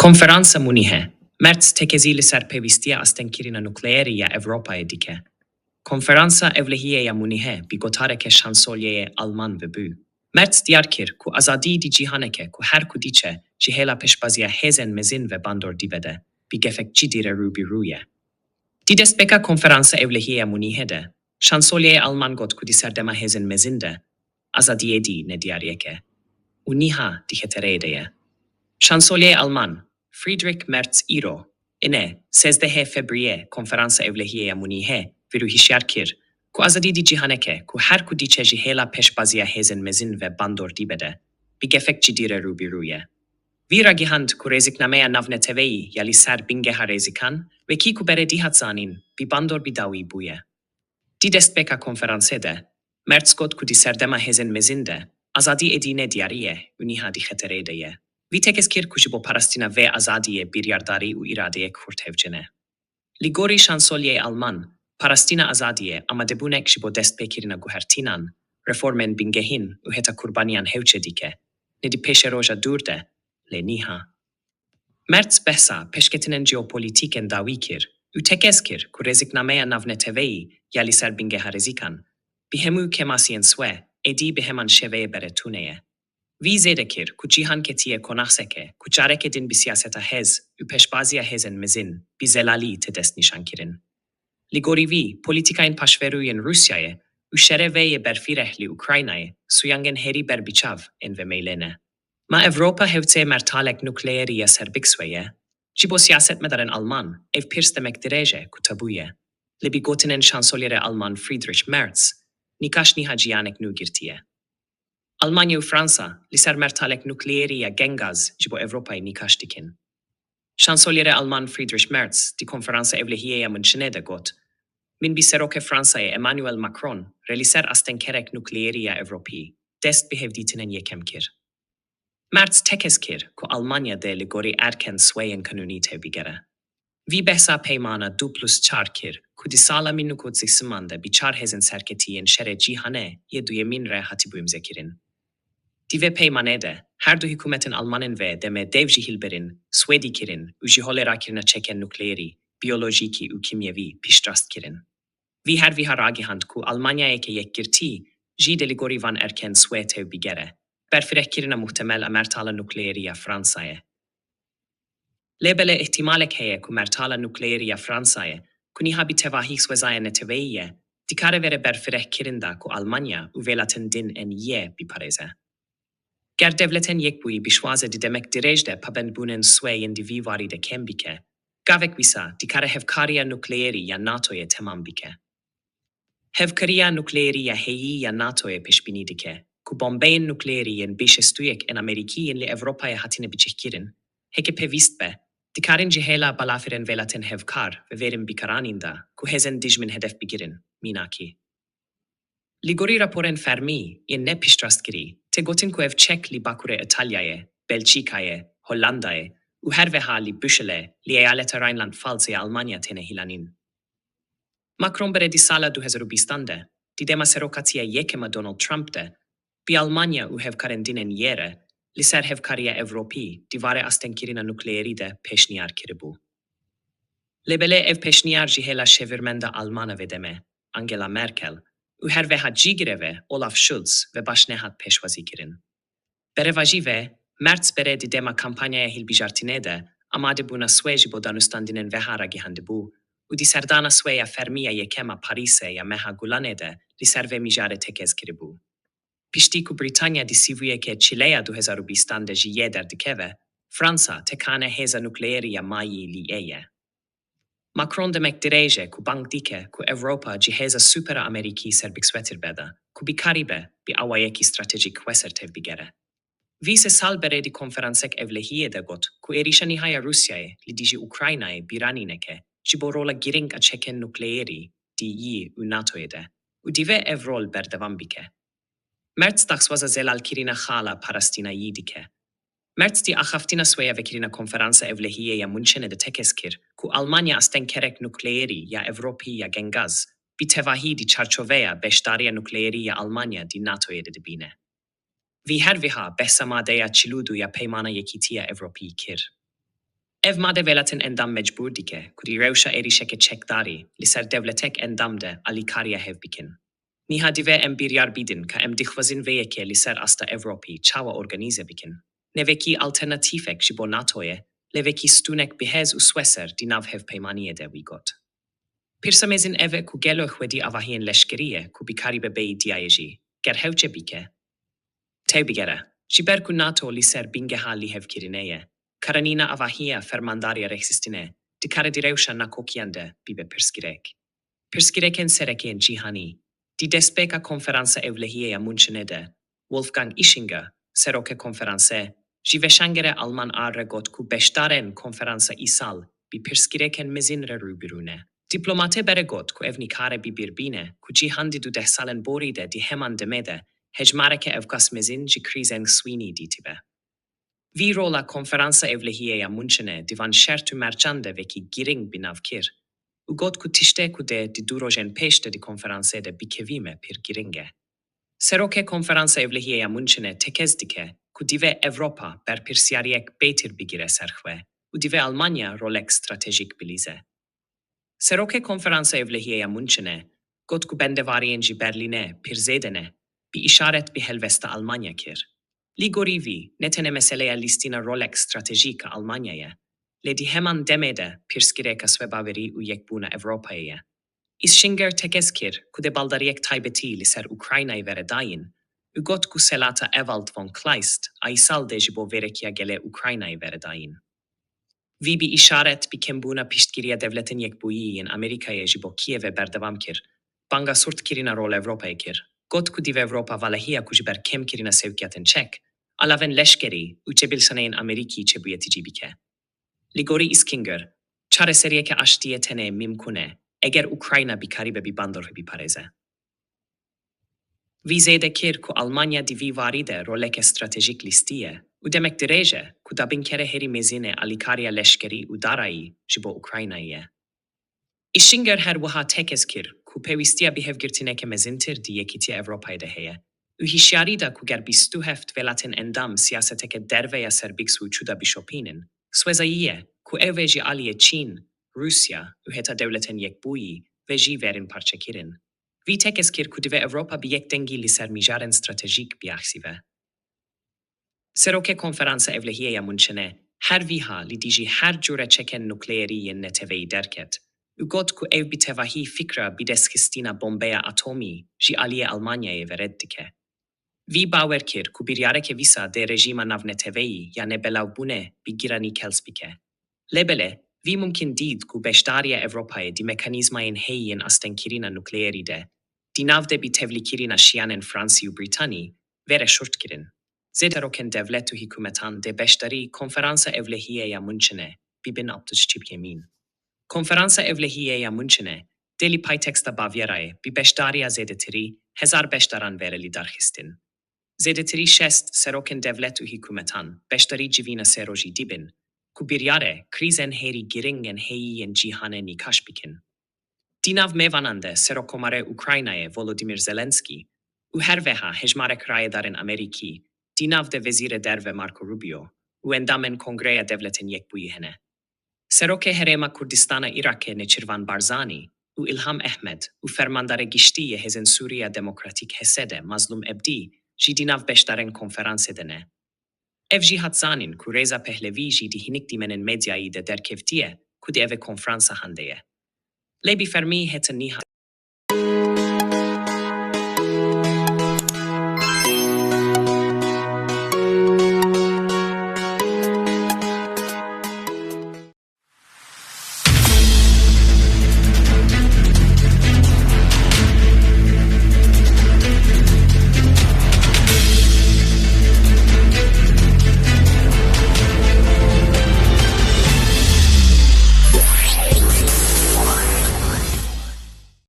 Konferansa Munîxê Mertz Tekezî li ser pêwîstiya astengkirîna nukleerî ya Ewropayê dike. Konferansa Ewropayê ya Munîxê bi gotareke şansolyeyê Alman vebû. Mertz diyar kir ku azadî di cîhaneke ku her ku diçe ji hêla pêşbaziya hêzên mezin ve bandor dibede bi gefekçî dire rûbîrû ye. Di destpêka Konferansa Ewropayê ya Munîxê de şansolyeyê Alman got ku di serdema hêzên mezin de azadiyê dî nediyariyeke û niha dixetereyê de ye. Şansölye Alman Friedrich Mertz îro ine 13 Febriyê Konferansa Ewropayê ya Munîxê virû hişyar kir ku azadî di cîhaneke ku her ku diçe ji hêla pêşbaziya hêzên mezin ve bandor dibede bi gefekçî dire rûbîrû ye. Vî ragihand ku rêzîknameya navneteveyî ya li ser bingeha rêzîkan wekî ku bere dihat zanîn bi bandor bi dawî bûye. Di destpêka konferansê de Mertz got ku di serdema hêzên mezin de azadî êdîne diyariye û niha dixetereyê de ye. Vî tekez kir ku ji bo parastina vê azadiyê biryardarî û îradeyê Kurd hevcine. Li gorî şansolyeyê Alman, parastina azadiyê Amadebûnek ji bo destpêkirina guhertînan, reformên bingehîn û heta kurbaniyan hewçe dike, nedî pêşê roja dûr de, lê niha. Mertz behsa peşketinên jeopolîtîkên dawî kir û tekez kir ku rêzîknameya navneteveyî ya li ser bingeha rêzîkan, bi hemû kemasiyên swe êdî bi heman şeveyê bere tune ye. Vî zêde kir ku cîhan ketiye konaxseke ku çareke din bi siyaseta hez û pêşbaziya hêzên mezin bi zelalî te dest nîşan kirin. Li gorî vî polîtîkayên paşverûyên Rusyayê û şereveyê berfîreh li Ukraynayê suyangên herî berbiçav ên vemeylê ne. Ma Ewropa hewçê mertalek nukleerî ya Serbixwe ye, ji bo siyasetmedarên Alman ev pirs demek dirêje ku tabû ye. Li bi gotinên şansolyerê Alman Friedrich Mertz nîkaş niha cîyanek nû girtiye. Almanya û Fransa li ser mertalek nukleerî ya gengaz ji bo Ewropayê nîkaş dikin. Şansolyerê Alman Friedrich Mertz di Konferansa Ewropayê ya Munîxê de got, min bi serokê Fransayê Emmanuel Macron re li ser astengkerek nukleerî ya Ewropî dest bi hevdîtinên yekem kir. Mertz tekez kir ku Almanya de li gorî erken sweyên kanûnî tevbîgere. Vî behsa peymana 2+4 kir ku di sala 1930 de bi 4 hêzên serketiyên şerê cîhanê yê duyemîn re hatî bûyimzekirin. Di vê peymanê de her du hikûmetên Almanên ve deme dev jî hilberin, swêdî kirin û ji holê rakirina çekên nukleerî, biyolojîkî û kimyevî pîşrast kirin. Vî her vîha ragihand ku Almanyayeke yekgirtî jî de li gorî van erken swê tevbîgere, berfirehkirina muhtemel a mertala nukleerî ya Fransayê. Lêbele ihtimalek heye ku mertala nukleerî ya Fransayê ku niha bi tevahî swezaya neteveyî ye, dikare vere berfirehkirin da ku Almanya û vêlatin din en yê biparêze. Ger devletên yekbûyî bi şwaze di demek dirêj de pabendbûnên sweyên di vî warî de kêm bike, gavek wîsa dikare hevkariya nukleerî ya NATOyê temam bike. Hevkariya nukleerî ya heyî ya NATOyê pêşbînî dike ku bombeyên nukleerî yên bêşestûyek ên Amerîkî yên li Ewropayê hatine biçîkirin, heke pêvîst be, dikarin ji hêla balafirên vêlatên hevkar ve vêrin bikaranîn da ku hêzên dijmin hedef bigirin, mînakî. Li gorî raporên fermî yên ne pîşrastkirî, te gotin ku ev Çek li bakurê Italyayê, Belçîkayê, Hollandayê û her veha li Brükselê, li eyaleta Rheinland-Pfalz ya Almanya têne hilanîn. Macron bere di sala 2020 de, di dema serokatiya yekema Donald Trump de, bi Almanya û hevkarên din en yê li ser hevkariya Ewropî di vare astengkirina nukleerî de pêşniyar kiribû. Lêbelê ev pêşniyar ji hêla şevirmenda Almana ve deme, Angela Merkel, û her veha cîgire ve Olaf Scholz ve başnehat pêşwazî kirin. Bereva jî ve Mertz bere di dema kampanyaya hilbijartinê de Amadebûna swê ji bo danûstandinên veha ragihandibû û di serdana swê ya fermî ya yekema Parîsê ya meha Gulanê de li ser vê mijarê tekez kiribû. Piştî ku Britanya di sîvuyeke Çileya 2020 de jî yê derdikeve, Fransa tekane hêza nukleerî ya mayî li eye. Macron demek dirêje ku bank dike ku Ewropa ji hêza supera Amerîkî Serbixwe beda, ku bi karibe bi awayekî stratejîk weser tevbîgere. Vî se sal bere di konferansek Ewropayê de got ku êrîşa nihaya Rusyayê li dijî Ukraynayê bîranîneke ji bo rola girîng a çekên nukleerî di yî û NATOyê de û di vê ev rol berdevam bike. Mertz daxwaza zelalkirina xala parastina yî dike. Mertz di axaftina swêya vekirina Konferansa Ewropayê ya Munîxê de tekez kir ku Almanya astengkerek nukleerî ya Ewropî ya gengaz bi tevahî di çarçoveya beşdariya nukleerî ya Almanya di NATOyê de dibîne. Vî her viha behsa madeya çilûdû ya peymana yekîtiya Ewropî kir. Ev made velatin endam mecbur dike, kudi rewşa erişeke çekdari, li ser devletek endam de alikariya hev bikin. Niha dive em biryar bidin ka em dixwazin veyeke li ser asta Ewropî çawa organize bikin. Neveki alternatifek ji bo NATOye, leveki stunek bihez u Sweser di nav hev peymaniye de wigot. Pirsamezin eve ku gelo xwedi agahiyan leşkeriye ku bikaribe beyi diayeji, ger hevce bike. Tevbigere, jiber ku NATO li ser bingeha li hev kirineye, karanina agahiya fermandaria rexistine, di kare direwşa nakokiande bibe pirskirek. Pirskireken sereken cîhanê, di despeka Konferansa Ewropayê Munîxê Wolfgang Ischinger, serokê konferanse, ji weşangere Alman arre got ku beşdaren konferansa îsal bi pirskireken mezin re rûbirûne. Diplomate bere got ku ev nikare bi birbîne ku cîhan di 12 salen borî de di heman demede hejmareke evkas mezin ji krîzen swînî dîtibe. Vî rola Konferansa Ewropayê Munîxê divan şert û merçande vekî girîng bi nav kir. U got ku tişte ku de di durojen pêş de di konferansê de bikevîme pir giring e. Serokê Konferansa Ewropayê Munîxê tekez dike ku dive Ewropa ber pirsyariyek bêtir bigire serxwe û dive Almanya rolek stratejik bilize. Serokê Konferansa Ewropayê Munîxê got ku bendevariyên ji Berlînê pir zêde bi işaret bi helvesta Almanya kir. Li gorî vî netene meseleya lîstina rolek stratejîk a Almanyayê, lê di heman demede pirskireka svebaverî û yekbûna Ewropayê. Ischinger tekez kir ku de baldariyek taybetî li ser Ukraynayê vere dayîn û got ku selata Ewald von Kleist a îsal de ji bo verekiya gele Ukraynayê vere dayîn. Vî bi işaret bi kembûna piştgiriya devletin yekbûyî yên Amerîkayê ji bo Kievê berdevam kir, banga surtkirina rol Ewropayê kir. Got ku div Ewropa valahiya ku ji ber kemkirina sevkiyatên çek, alaven leşkerî û çebilsaneyên Amerîkî çebûyetî bike. Li gorî Ischinger, çareseriyeke aştiye tene mimkune, eger Ukrayna bikaribe bi bandor bipareze. Vî zêde kir ku Almanya di vî varî de roleke stratejik listiye û demek dirêje ku da bin kere herî mezîne alikariya leşkerî û darayî ji bo Ukraynayê ye. Ischinger her wiha tekez kir ku pêwistiya bihevgirtineke mezintir di yekîtiya Ewropayê de heye û hişyarî da ku ger 27 velatin endam siyaseteke derveya Serbixwe çûda bişopînin, swezayî ye ku ev ve jî aliyê Çîn, Rusya û heta devletên yekbûyî ve jî verin parçekirin. Vî tekez kir ku dive Ewropa bi yek dengî li ser mijarên stratejîk biaxîve. Serokê Konferansa Ewropayê Munîxê her vîha li dijî her cure çeken nukleerî yên neteveyî derket û got ku ev bi tevahî fikra bi destxistina bombeya atomî jî aliyê Almanyayê ve red dike. Vî bawer kir ku biryareke vîsa de rejîma navneteveyî ya nebelawbûnê bi giranî kels bike. Lebele, vî mumkin dît ku beşdariya Ewropayê di mekanîzmayên heyî yên astenkirina nukleerî de, di nav de bi tevlîkirina cîhanên Fransî û Britanî vere şurtkirin. Zêderokên devlet û hikûmetan de beşdarî Konferansa Ewropayê Munîxê bibin aptuşçîbkemîn. Konferansa Ewropayê Munîxê de li payteksta Bavyerayê bi beşdariya zêdetirî hezar beşdaran vere li darxistin. Zêdetirî şest serokên devlet û hikûmetan beşdarî civîna serojî dibin, ku biryare krîzen herî giring yên heyî yên cîhanê nîkaş bikin. Di nav mêvanan de serokomare Ukraynayê Volodymyr Zelensky û her veha hejmarek rayêdarên Amerîkî, di nav de vezîrê derve Marco Rubio û endamên Kongreya Devletên Yekbûyî hene. Serokê herêma Kurdistana Iraqê Nêçîrvan Barzanî û İlham Ehmed û fermandare giştî yê Hêzên Sûriya Demokratîk Hesede Mazlum Ebdî jî di nav beşdarên konferansê de ne. Ev jî hat zanîn ku Rêza Pehlevî jî di hinik dîmenên medyayî de derkevtiye ku di ev konferansa hande ye. Lê bi fermî hete niha